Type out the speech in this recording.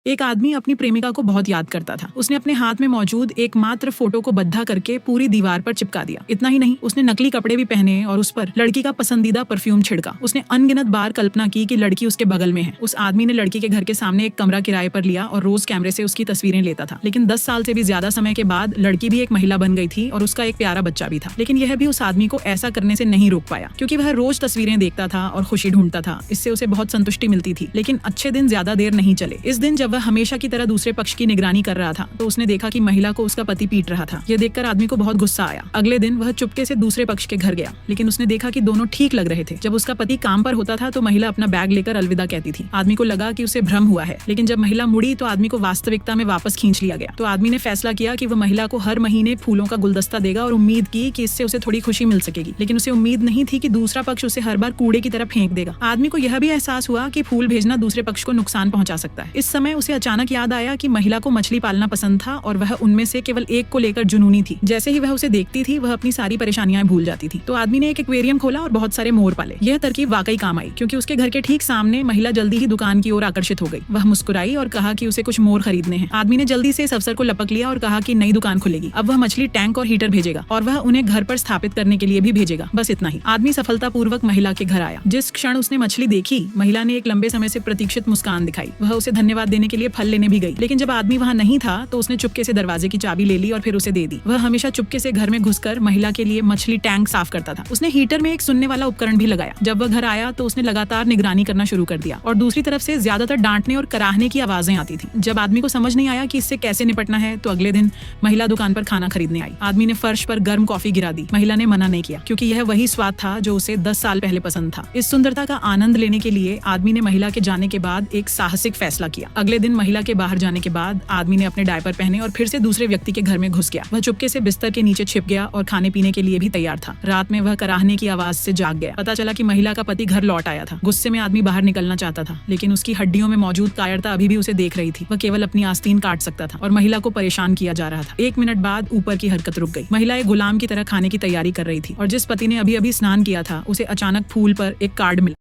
एक आदमी अपनी प्रेमिका को बहुत याद करता था। उसने अपने हाथ में मौजूद एकमात्र फोटो को बद्धा करके पूरी दीवार पर चिपका दिया। इतना ही नहीं, उसने नकली कपड़े भी पहने और उस पर लड़की का पसंदीदा परफ्यूम छिड़का। उसने अनगिनत बार कल्पना की कि लड़की उसके बगल में है। उस आदमी ने लड़की के घर के सामने एक कमरा किराए पर लिया और रोज कैमरे से उसकी तस्वीरें लेता था। लेकिन 10 साल से भी ज्यादा समय के बाद लड़की भी एक महिला बन गई थी और उसका एक प्यारा बच्चा भी था। लेकिन यह भी उस आदमी को ऐसा करने से नहीं रोक पाया, क्योंकि वह रोज तस्वीरें देखता था और खुशी ढूंढता था। इससे उसे बहुत संतुष्टि मिलती थी। लेकिन अच्छे दिन ज्यादा देर नहीं चले। इस दिन जब वह हमेशा की तरह दूसरे पक्ष की निगरानी कर रहा था तो उसने देखा कि महिला को उसका पति पीट रहा था। यह देखकर आदमी को बहुत गुस्सा आया। अगले दिन वह चुपके से दूसरे पक्ष के घर गया, लेकिन उसने देखा कि दोनों ठीक लग रहे थे। जब उसका पति काम पर होता था तो महिला अपना बैग लेकर अलविदा कहती थी। आदमी को लगा कि उसे भ्रम हुआ है, लेकिन जब महिला मुड़ी तो आदमी को वास्तविकता में वापस खींच लिया गया। तो आदमी ने फैसला किया कि वह महिला को हर महीने फूलों का गुलदस्ता देगा और उम्मीद की कि इससे उसे थोड़ी खुशी मिल सकेगी। लेकिन उसे उम्मीद नहीं थी कि दूसरा पक्ष उसे हर बार कूड़े की तरह फेंक देगा। आदमी को यह भी एहसास हुआ कि फूल भेजना दूसरे पक्ष को नुकसान पहुंचा सकता है। इस समय उसे अचानक याद आया कि महिला को मछली पालना पसंद था और वह उनमें से केवल एक को लेकर जुनूनी थी। जैसे ही वह उसे देखती थी वह अपनी सारी परेशानियां भूल जाती थी। तो आदमी ने एक एक्वेरियम खोला और बहुत सारे मोर पाले। यह तरकीब वाकई काम आई, क्योंकि उसके घर के ठीक सामने महिला जल्दी ही दुकान की ओर आकर्षित हो गई। वह मुस्कुराई और कहा कि उसे कुछ मोर खरीदने हैं। आदमी ने जल्दी से इस अवसर को लपक लिया और कहा कि नई दुकान खुलेगी। अब वह मछली टैंक और हीटर भेजेगा और वह उन्हें घर पर स्थापित करने के लिए भी भेजेगा। बस इतना ही। आदमी सफलतापूर्वक महिला के घर आया। जिस क्षण उसने मछली देखी, महिला ने एक लंबे समय से प्रतीक्षित मुस्कान दिखाई। वह उसे धन्यवाद देने के लिए फल लेने भी गई। लेकिन जब आदमी वहां नहीं था तो उसने चुपके से दरवाजे की चाबी ले ली और फिर उसे दे दी। वह हमेशा चुपके से घर में घुसकर महिला के लिए मछली टैंक साफ करता था। उसने हीटर में एक सुनने वाला उपकरण भी लगाया। जब वह घर आया तो उसने लगातार निगरानी करना शुरू कर दिया और दूसरी तरफ से ज्यादातर डांटने और कराहने की आवाजें आती थी। जब आदमी को समझ नहीं आया कि इससे कैसे निपटना है तो अगले दिन महिला दुकान पर खाना खरीदने आई। आदमी ने फर्श पर गर्म कॉफी गिरा दी। महिला ने मना नहीं किया, क्योंकि यह वही स्वाद था जो उसे 10 साल पहले पसंद था। इस सुंदरता का आनंद लेने के लिए आदमी ने महिला के जाने के बाद एक साहसिक फैसला किया। अगले दिन महिला के बाहर जाने के बाद आदमी ने अपने डायपर पहने और फिर से दूसरे व्यक्ति के घर में घुस गया। वह चुपके से बिस्तर के नीचे छिप गया और खाने पीने के लिए भी तैयार था। रात में वह कराहने की आवाज से जाग गया। पता चला कि महिला का पति घर लौट आया था। गुस्से में आदमी बाहर निकलना चाहता था, लेकिन उसकी हड्डियों में मौजूद कायरता अभी भी उसे देख रही थी। वह केवल अपनी आस्तीन काट सकता था और महिला को परेशान किया जा रहा था। 1 मिनट बाद ऊपर की हरकत रुक गई। महिला एक गुलाम की तरह खाने की तैयारी कर रही थी और जिस पति ने अभी अभी स्नान किया था उसे अचानक फूल पर एक कार्ड मिला।